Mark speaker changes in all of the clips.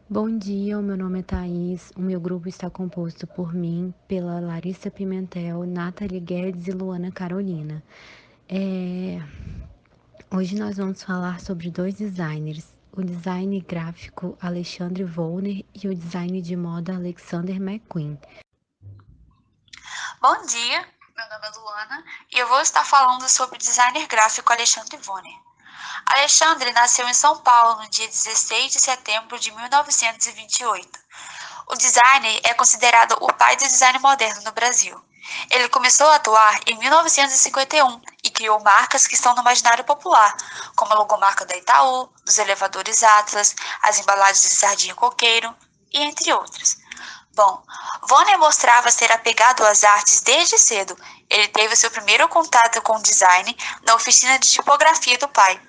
Speaker 1: Bom dia, o meu nome é Thaís. O meu grupo está composto por mim, pela Larissa Pimentel, Nathalie Guedes e Luana Carolina. Hoje nós vamos falar sobre dois designers, o design gráfico Alexandre Volner e o design de moda Alexander McQueen.
Speaker 2: Bom dia, meu nome é Luana e eu vou estar falando sobre o designer gráfico Alexandre Vonner. Alexandre nasceu em São Paulo no dia 16 de setembro de 1928. O designer é considerado o pai do design moderno no Brasil. Ele começou a atuar em 1951 e criou marcas que estão no imaginário popular, como a logomarca da Itaú, dos elevadores Atlas, as embalagens de sardinha coqueiro e entre outras. Bom, Vonner mostrava ser apegado às artes desde cedo. Ele teve seu primeiro contato com o design na oficina de tipografia do pai.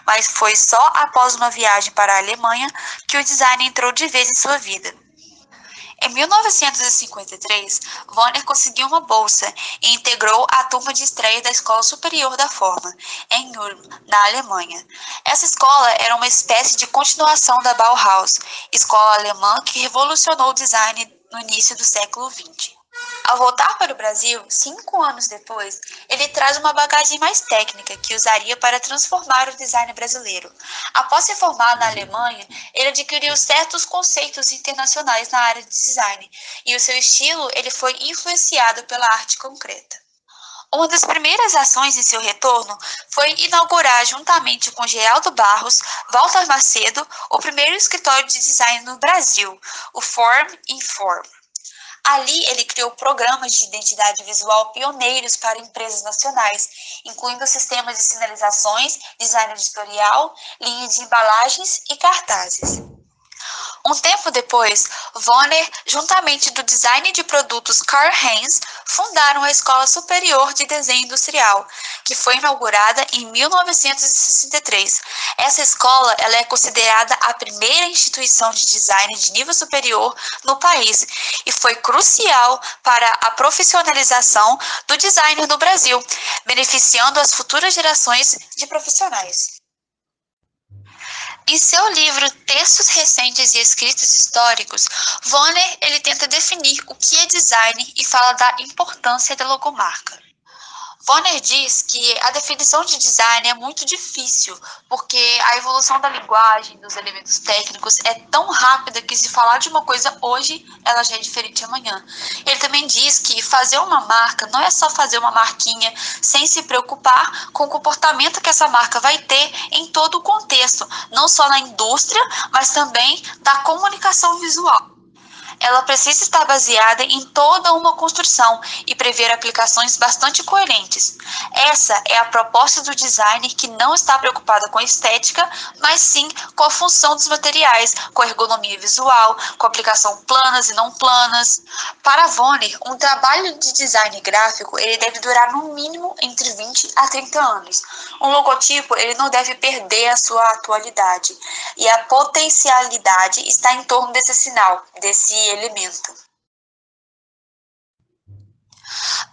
Speaker 2: Mas foi só após uma viagem para a Alemanha que o design entrou de vez em sua vida. Em 1953, Vonner conseguiu uma bolsa e integrou a turma de estreia da Escola Superior da Forma, em Ulm, na Alemanha. Essa escola era uma espécie de continuação da Bauhaus, escola alemã que revolucionou o design no início do século XX. Ao voltar para o Brasil, 5 anos depois, ele traz uma bagagem mais técnica que usaria para transformar o design brasileiro. Após se formar na Alemanha, ele adquiriu certos conceitos internacionais na área de design, e o seu estilo ele foi influenciado pela arte concreta. Uma das primeiras ações em seu retorno foi inaugurar, juntamente com Geraldo Barros, Walter Macedo, o primeiro escritório de design no Brasil, o Form Inform. Ali, ele criou programas de identidade visual pioneiros para empresas nacionais, incluindo sistemas de sinalizações, design editorial, linha de embalagens e cartazes. Um tempo depois, Vonner, juntamente do design de produtos Karl Heinz, fundaram a Escola Superior de Desenho Industrial, que foi inaugurada em 1963. Essa escola ela é considerada a primeira instituição de design de nível superior no país e foi crucial para a profissionalização do designer no Brasil, beneficiando as futuras gerações de profissionais. Em seu livro Textos Recentes e Escritos Históricos, Vonner ele tenta definir o que é design e fala da importância da logomarca. Vonner diz que a definição de design é muito difícil, porque a evolução da linguagem, dos elementos técnicos, é tão rápida que se falar de uma coisa hoje, ela já é diferente amanhã. Ele também diz que fazer uma marca não é só fazer uma marquinha sem se preocupar com o comportamento que essa marca vai ter em todo o contexto, não só na indústria, mas também da comunicação visual. Ela precisa estar baseada em toda uma construção e prever aplicações bastante coerentes. Essa é a proposta do designer que não está preocupada com a estética, mas sim com a função dos materiais, com a ergonomia visual, com a aplicação planas e não planas. Para Vonner, um trabalho de design gráfico ele deve durar no mínimo entre 20 a 30 anos. Um logotipo ele não deve perder a sua atualidade e a potencialidade está em torno desse sinal, desse elemento.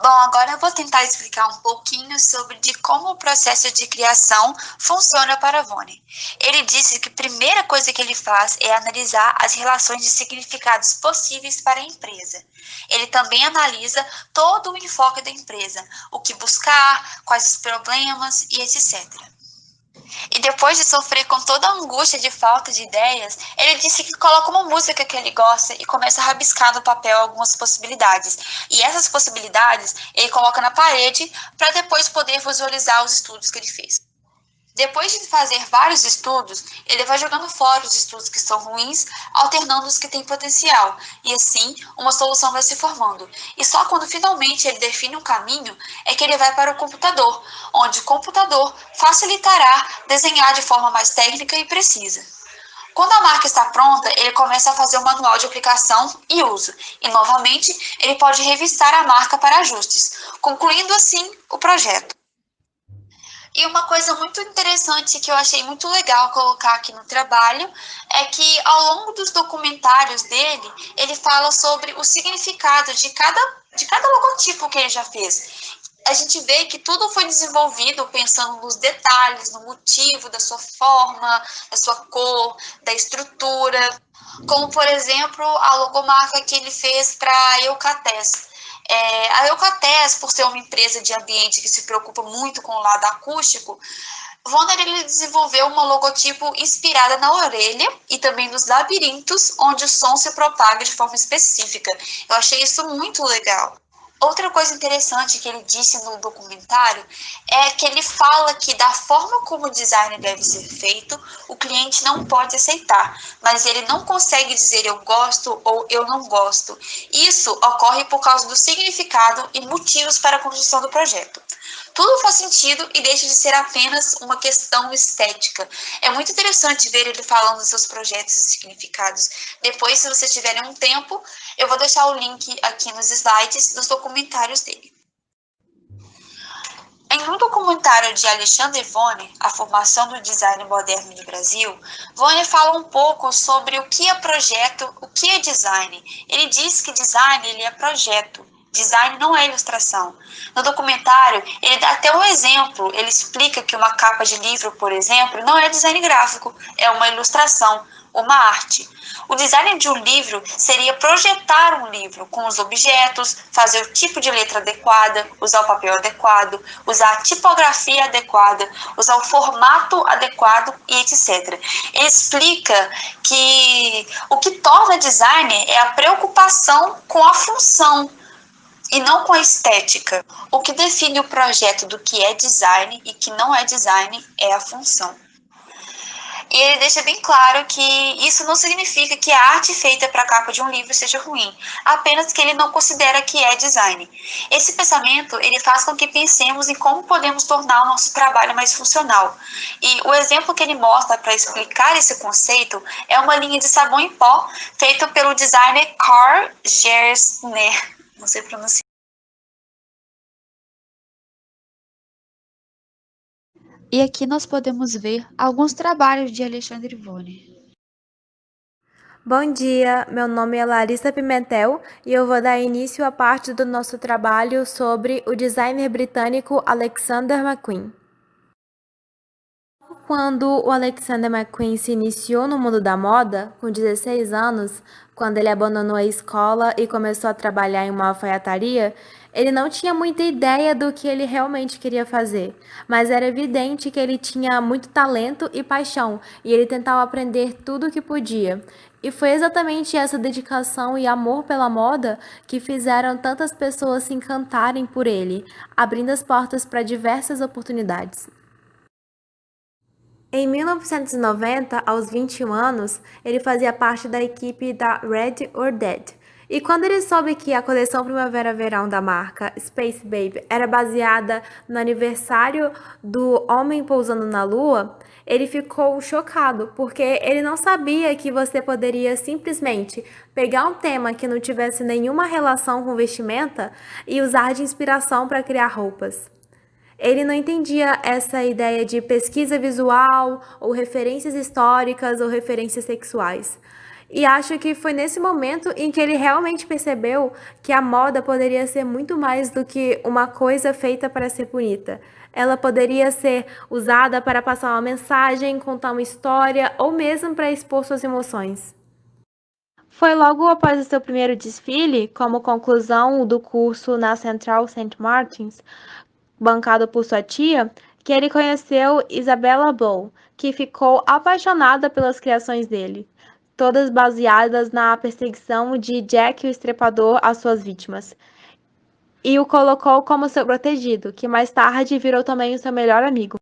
Speaker 2: Bom, agora eu vou tentar explicar um pouquinho sobre de como o processo de criação funciona para Vonner. Ele disse que a primeira coisa que ele faz é analisar as relações de significados possíveis para a empresa. Ele também analisa todo o enfoque da empresa, o que buscar, quais os problemas e etc. E depois de sofrer com toda a angústia de falta de ideias, ele disse que coloca uma música que ele gosta e começa a rabiscar no papel algumas possibilidades. E essas possibilidades ele coloca na parede para depois poder visualizar os estudos que ele fez. Depois de fazer vários estudos, ele vai jogando fora os estudos que são ruins, alternando os que têm potencial, e assim uma solução vai se formando. E só quando finalmente ele define um caminho é que ele vai para o computador, onde o computador facilitará desenhar de forma mais técnica e precisa. Quando a marca está pronta, ele começa a fazer o manual de aplicação e uso, e novamente ele pode revistar a marca para ajustes, concluindo assim o projeto. E uma coisa muito interessante que eu achei muito legal colocar aqui no trabalho é que ao longo dos documentários dele, ele fala sobre o significado de cada logotipo que ele já fez. A gente vê que tudo foi desenvolvido pensando nos detalhes, no motivo da sua forma, da sua cor, da estrutura. como, por exemplo, a logomarca que ele fez para a Eucatés. A Eucatés, por ser uma empresa de ambiente que se preocupa muito com o lado acústico, Vonner ele desenvolveu uma logotipo inspirada na orelha e também nos labirintos, onde o som se propaga de forma específica. Eu achei isso muito legal. Outra coisa interessante que ele disse no documentário é que ele fala que da forma como o design deve ser feito, o cliente não pode aceitar, mas ele não consegue dizer eu gosto ou eu não gosto. Isso ocorre por causa do significado e motivos para a construção do projeto. Tudo faz sentido e deixa de ser apenas uma questão estética. É muito interessante ver ele falando dos seus projetos e significados. Depois, se vocês tiverem um tempo, eu vou deixar o link aqui nos slides dos documentários dele. Em um documentário de Alexandre Vonner, A Formação do Design Moderno no Brasil, Vonner fala um pouco sobre o que é projeto, o que é design. Ele diz que design ele é projeto. Design não é ilustração. No documentário, ele dá até um exemplo. Ele explica que uma capa de livro, por exemplo, não é design gráfico, é uma ilustração, uma arte. O design de um livro seria projetar um livro com os objetos, fazer o tipo de letra adequada, usar o papel adequado, usar a tipografia adequada, usar o formato adequado e etc. Ele explica que o que torna design é a preocupação com a função e não com a estética. O que define o projeto do que é design e que não é design é a função. E ele deixa bem claro que isso não significa que a arte feita para a capa de um livro seja ruim, apenas que ele não considera que é design. Esse pensamento ele faz com que pensemos em como podemos tornar o nosso trabalho mais funcional. E o exemplo que ele mostra para explicar esse conceito é uma linha de sabão em pó feita pelo designer Karl Gessner. Não sei pronunciar.
Speaker 3: E aqui nós podemos ver alguns trabalhos de Alexandre Vonner.
Speaker 1: Bom dia, meu nome é Larissa Pimentel e eu vou dar início à parte do nosso trabalho sobre o designer britânico Alexander McQueen. Quando o Alexander McQueen se iniciou no mundo da moda, com 16 anos, quando ele abandonou a escola e começou a trabalhar em uma alfaiataria, ele não tinha muita ideia do que ele realmente queria fazer, mas era evidente que ele tinha muito talento e paixão, e ele tentava aprender tudo o que podia. E foi exatamente essa dedicação e amor pela moda que fizeram tantas pessoas se encantarem por ele, abrindo as portas para diversas oportunidades. Em 1990, aos 21 anos, ele fazia parte da equipe da Red or Dead. E quando ele soube que a coleção Primavera-Verão da marca Space Babe era baseada no aniversário do homem pousando na Lua, ele ficou chocado, porque ele não sabia que você poderia simplesmente pegar um tema que não tivesse nenhuma relação com vestimenta e usar de inspiração para criar roupas. Ele não entendia essa ideia de pesquisa visual, ou referências históricas, ou referências sexuais. E acho que foi nesse momento em que ele realmente percebeu que a moda poderia ser muito mais do que uma coisa feita para ser bonita. Ela poderia ser usada para passar uma mensagem, contar uma história, ou mesmo para expor suas emoções. Foi logo após o seu primeiro desfile, como conclusão do curso na Central Saint Martins, bancado por sua tia, que ele conheceu Isabella Blow, que ficou apaixonada pelas criações dele, todas baseadas na perseguição de Jack o Estripador às suas vítimas, e o colocou como seu protegido, que mais tarde virou também o seu melhor amigo.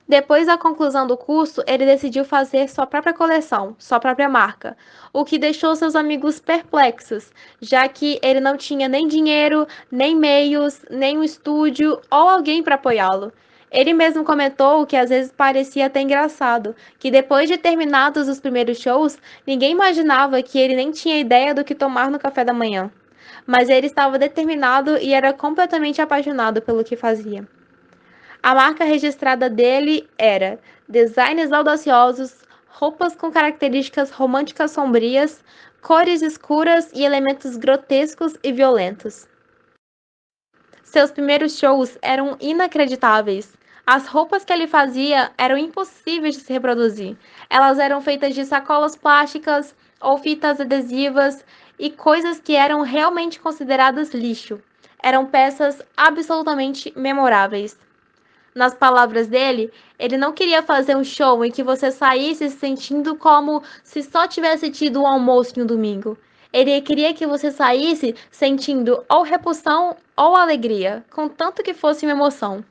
Speaker 1: Depois da conclusão do curso, ele decidiu fazer sua própria coleção, sua própria marca, o que deixou seus amigos perplexos, já que ele não tinha nem dinheiro, nem meios, nem um estúdio ou alguém para apoiá-lo. Ele mesmo comentou que às vezes parecia até engraçado, que depois de terminados os primeiros shows, ninguém imaginava que ele nem tinha ideia do que tomar no café da manhã. Mas ele estava determinado e era completamente apaixonado pelo que fazia. A marca registrada dele era designs audaciosos, roupas com características românticas sombrias, cores escuras e elementos grotescos e violentos. Seus primeiros shows eram inacreditáveis. As roupas que ele fazia eram impossíveis de se reproduzir. Elas eram feitas de sacolas plásticas, ou fitas adesivas e coisas que eram realmente consideradas lixo. Eram peças absolutamente memoráveis. Nas palavras dele, ele não queria fazer um show em que você saísse se sentindo como se só tivesse tido um almoço em um domingo. Ele queria que você saísse sentindo ou repulsão ou alegria, contanto que fosse uma emoção.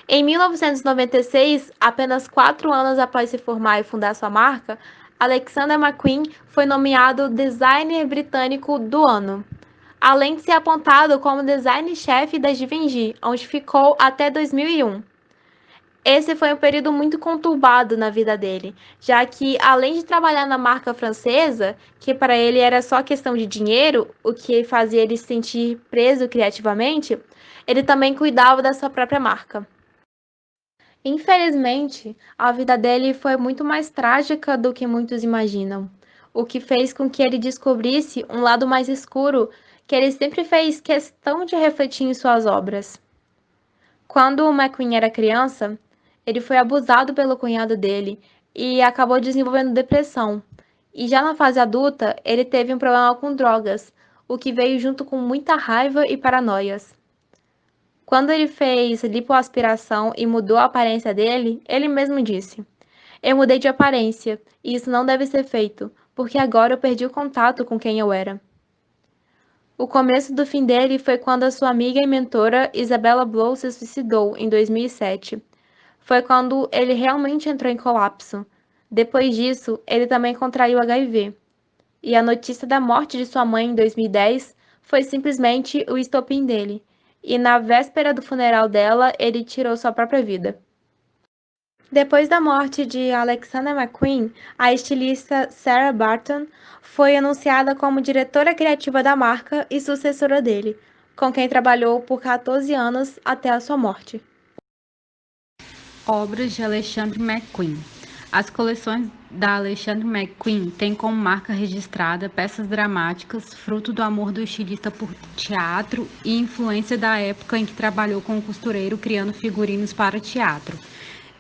Speaker 1: Em 1996, apenas 4 anos após se formar e fundar sua marca, Alexander McQueen foi nomeado Designer Britânico do Ano, além de ser apontado como design-chefe da Givenchy, onde ficou até 2001. Esse foi um período muito conturbado na vida dele, já que, além de trabalhar na marca francesa, que para ele era só questão de dinheiro, o que fazia ele se sentir preso criativamente, ele também cuidava da sua própria marca. Infelizmente, a vida dele foi muito mais trágica do que muitos imaginam, o que fez com que ele descobrisse um lado mais escuro que ele sempre fez questão de refletir em suas obras. Quando o McQueen era criança, ele foi abusado pelo cunhado dele e acabou desenvolvendo depressão. E já na fase adulta, ele teve um problema com drogas, o que veio junto com muita raiva e paranoias. Quando ele fez lipoaspiração e mudou a aparência dele, ele mesmo disse: "Eu mudei de aparência, e isso não deve ser feito, porque agora eu perdi o contato com quem eu era." O começo do fim dele foi quando a sua amiga e mentora Isabella Blow se suicidou em 2007. Foi quando ele realmente entrou em colapso. Depois disso, ele também contraiu HIV. E a notícia da morte de sua mãe em 2010 foi simplesmente o estopim dele. E na véspera do funeral dela, ele tirou sua própria vida. Depois da morte de Alexander McQueen, a estilista Sarah Barton foi anunciada como diretora criativa da marca e sucessora dele, com quem trabalhou por 14 anos até a sua morte.
Speaker 4: Obras de Alexander McQueen. As coleções da Alexander McQueen têm como marca registrada peças dramáticas, fruto do amor do estilista por teatro e influência da época em que trabalhou com o costureiro criando figurinos para teatro.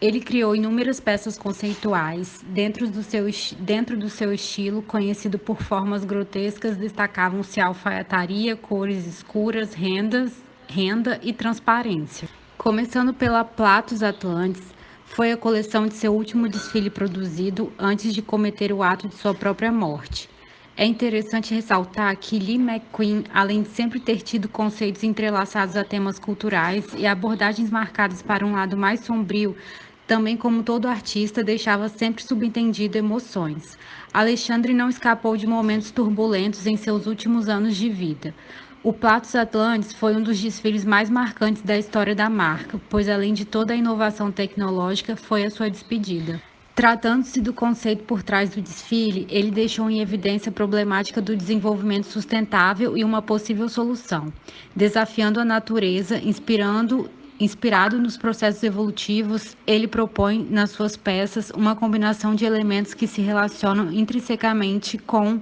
Speaker 4: Ele criou inúmeras peças conceituais. Dentro do seu estilo, conhecido por formas grotescas, destacavam-se a alfaiataria, cores escuras, renda e transparência. Começando pela Platos Atlantis, foi a coleção de seu último desfile produzido antes de cometer o ato de sua própria morte. É interessante ressaltar que Lee McQueen, além de sempre ter tido conceitos entrelaçados a temas culturais e abordagens marcadas para um lado mais sombrio, também como todo artista deixava sempre subentendido emoções. Alexandre não escapou de momentos turbulentos em seus últimos anos de vida. O Platos Atlantis foi um dos desfiles mais marcantes da história da marca, pois além de toda a inovação tecnológica, foi a sua despedida. Tratando-se do conceito por trás do desfile, ele deixou em evidência a problemática do desenvolvimento sustentável e uma possível solução, desafiando a natureza, inspirado nos processos evolutivos. Ele propõe nas suas peças uma combinação de elementos que se relacionam intrinsecamente com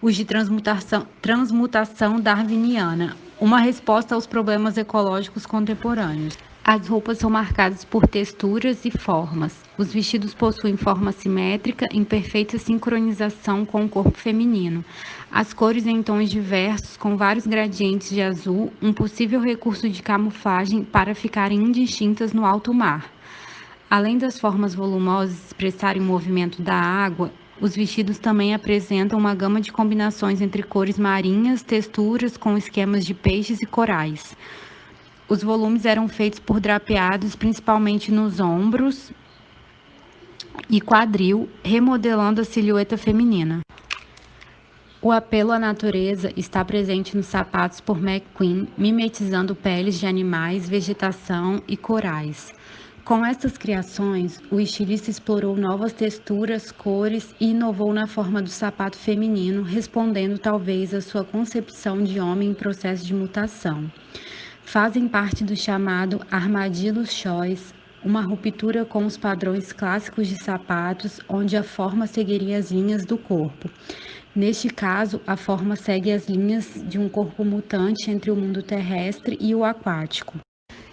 Speaker 4: os de transmutação darwiniana, uma resposta aos problemas ecológicos contemporâneos. As roupas são marcadas por texturas e formas. Os vestidos possuem forma simétrica, em perfeita sincronização com o corpo feminino. As cores em tons diversos, com vários gradientes de azul, um possível recurso de camuflagem para ficarem indistintas no alto mar. Além das formas volumosas expressarem o movimento da água, os vestidos também apresentam uma gama de combinações entre cores marinhas, texturas com esquemas de peixes e corais. Os volumes eram feitos por drapeados principalmente nos ombros e quadril, remodelando a silhueta feminina. O apelo à natureza está presente nos sapatos por McQueen, mimetizando peles de animais, vegetação e corais. Com estas criações, o estilista explorou novas texturas, cores e inovou na forma do sapato feminino, respondendo talvez à sua concepção de homem em processo de mutação. Fazem parte do chamado armadillo choice, uma ruptura com os padrões clássicos de sapatos, onde a forma seguiria as linhas do corpo. Neste caso, a forma segue as linhas de um corpo mutante entre o mundo terrestre e o aquático.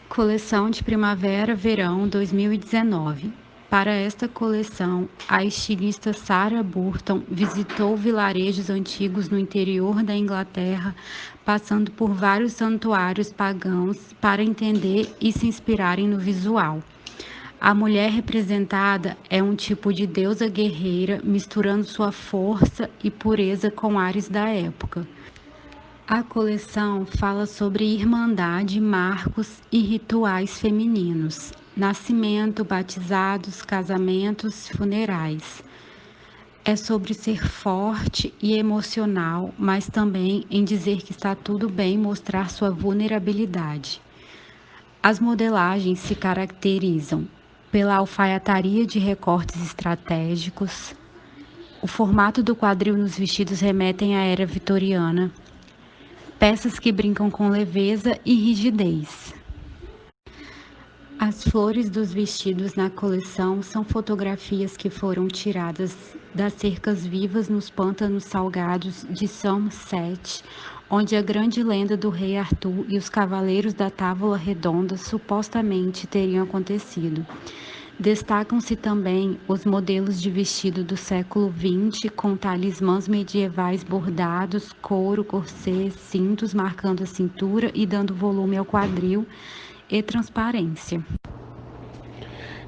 Speaker 4: Coleção de Primavera-Verão 2019. Para esta coleção, a estilista Sarah Burton visitou vilarejos antigos no interior da Inglaterra, passando por vários santuários pagãos para entender e se inspirarem no visual. A mulher representada é um tipo de deusa guerreira, misturando sua força e pureza com ares da época. A coleção fala sobre irmandade, marcos e rituais femininos, nascimento, batizados, casamentos, funerais. É sobre ser forte e emocional, mas também em dizer que está tudo bem mostrar sua vulnerabilidade. As modelagens se caracterizam pela alfaiataria de recortes estratégicos. O formato do quadril nos vestidos remetem à era vitoriana. Peças que brincam com leveza e rigidez. As flores dos vestidos na coleção são fotografias que foram tiradas das cercas vivas nos pântanos salgados de Somerset, onde a grande lenda do rei Arthur e os cavaleiros da Távola Redonda supostamente teriam acontecido. Destacam-se também os modelos de vestido do século XX, com talismãs medievais bordados, couro, corset, cintos marcando a cintura e dando volume ao quadril e transparência.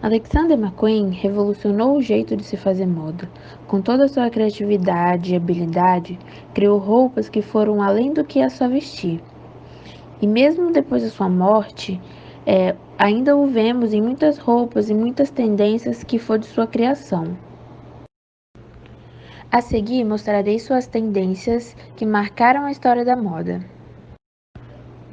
Speaker 5: Alexander McQueen revolucionou o jeito de se fazer moda. Com toda a sua criatividade e habilidade, criou roupas que foram além do que é só vestir. E mesmo depois da sua morte, ainda o vemos em muitas roupas e muitas tendências que foi de sua criação. A seguir, mostrarei suas tendências que marcaram a história da moda.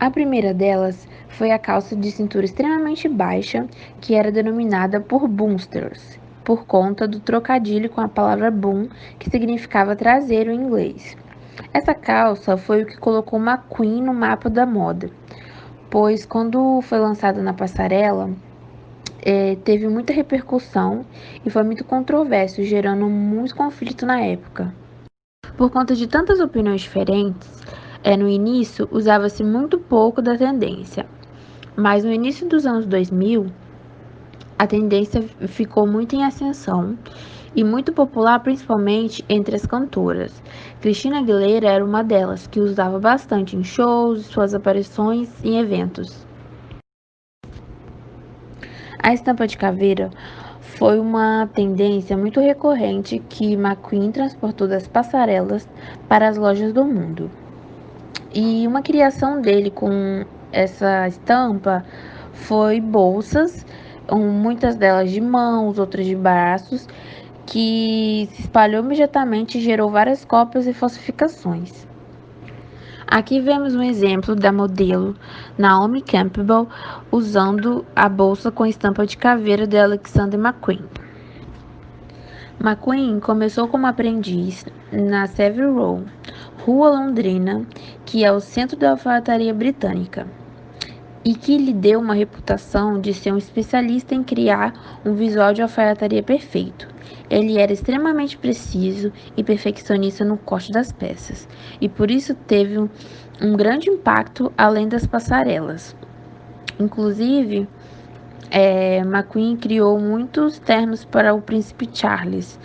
Speaker 5: A primeira delas foi a calça de cintura extremamente baixa, que era denominada por boomsters, por conta do trocadilho com a palavra boom, que significava traseiro em inglês. Essa calça foi o que colocou McQueen no mapa da moda, pois quando foi lançada na passarela, teve muita repercussão e foi muito controverso, gerando muito conflito na época. Por conta de tantas opiniões diferentes, no início usava-se muito pouco da tendência, mas no início dos anos 2000, a tendência ficou muito em ascensão e muito popular principalmente entre as cantoras. Christina Aguilera era uma delas, que usava bastante em shows, suas aparições em eventos. A estampa de caveira foi uma tendência muito recorrente que McQueen transportou das passarelas para as lojas do mundo. E uma criação dele com essa estampa foi bolsas, muitas delas de mãos, outras de braços, que se espalhou imediatamente e gerou várias cópias e falsificações. Aqui vemos um exemplo da modelo Naomi Campbell usando a bolsa com estampa de caveira de Alexander McQueen. McQueen começou como aprendiz na Savile Row, Rua Londrina, que é o centro da alfaiataria britânica, e que lhe deu uma reputação de ser um especialista em criar um visual de alfaiataria perfeito. Ele era extremamente preciso e perfeccionista no corte das peças, e por isso teve um grande impacto além das passarelas. Inclusive, McQueen criou muitos ternos para o príncipe Charles,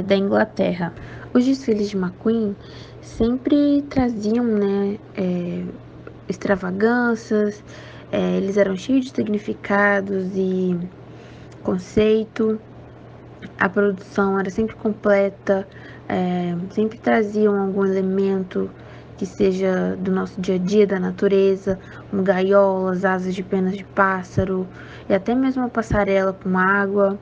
Speaker 5: da Inglaterra. Os desfiles de McQueen sempre traziam, extravagâncias, eles eram cheios de significados e conceito. A produção era sempre completa, sempre traziam algum elemento que seja do nosso dia a dia, da natureza, como gaiolas, asas de penas de pássaro e até mesmo uma passarela com água.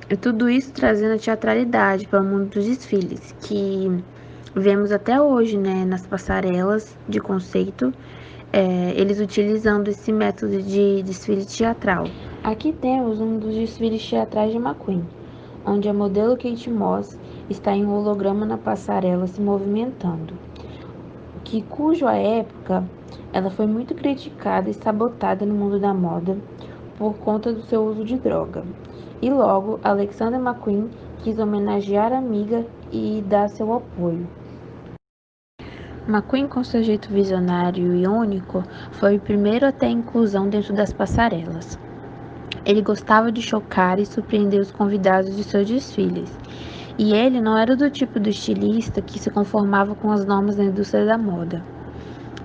Speaker 5: E tudo isso trazendo a teatralidade para o mundo dos desfiles, que vemos até hoje, nas passarelas de conceito, eles utilizando esse método de desfile teatral. Aqui temos um dos desfiles teatrais de McQueen, onde a modelo Kate Moss está em um holograma na passarela se movimentando, cuja época ela foi muito criticada e sabotada no mundo da moda por conta do seu uso de droga. E logo, Alexander McQueen quis homenagear a amiga e dar seu apoio. McQueen, com seu jeito visionário e único, foi o primeiro a ter inclusão dentro das passarelas. Ele gostava de chocar e surpreender os convidados de seus desfiles. E ele não era do tipo do estilista que se conformava com as normas da indústria da moda.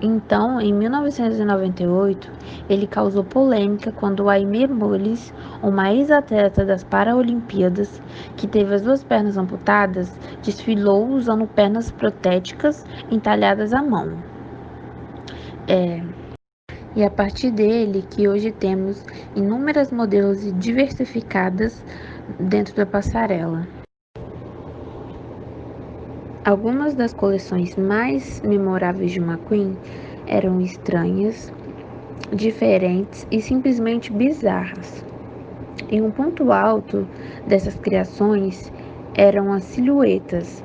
Speaker 5: Então, em 1998, ele causou polêmica quando Aimee Mullis, uma ex-atleta das Paralimpíadas, que teve as 2 pernas amputadas, desfilou usando pernas protéticas entalhadas à mão. E a partir dele que hoje temos inúmeras modelos diversificadas dentro da passarela. Algumas das coleções mais memoráveis de McQueen eram estranhas, diferentes e simplesmente bizarras. E um ponto alto dessas criações eram as silhuetas.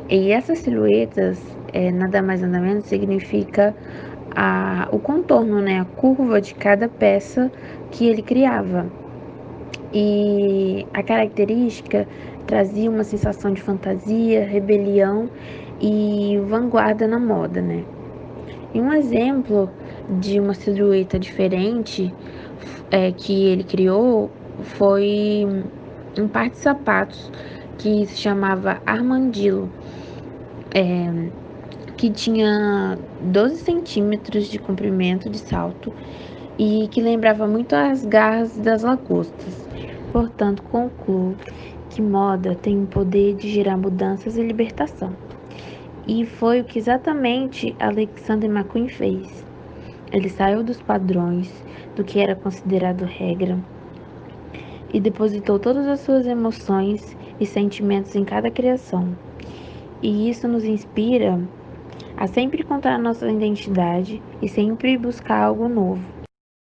Speaker 5: E essas silhuetas, nada mais nada menos, significa o contorno, né, a curva de cada peça que ele criava. E a característica trazia uma sensação de fantasia, rebelião e vanguarda na moda, né? E um exemplo de uma silhueta diferente que ele criou foi um par de sapatos que se chamava Armandillo, que tinha 12 centímetros de comprimento de salto e que lembrava muito as garras das lagostas. Portanto, concluo que moda tem o poder de gerar mudanças e libertação. E foi o que exatamente Alexander McQueen fez. Ele saiu dos padrões, do que era considerado regra, e depositou todas as suas emoções e sentimentos em cada criação. E isso nos inspira a sempre encontrar nossa identidade e sempre buscar algo novo.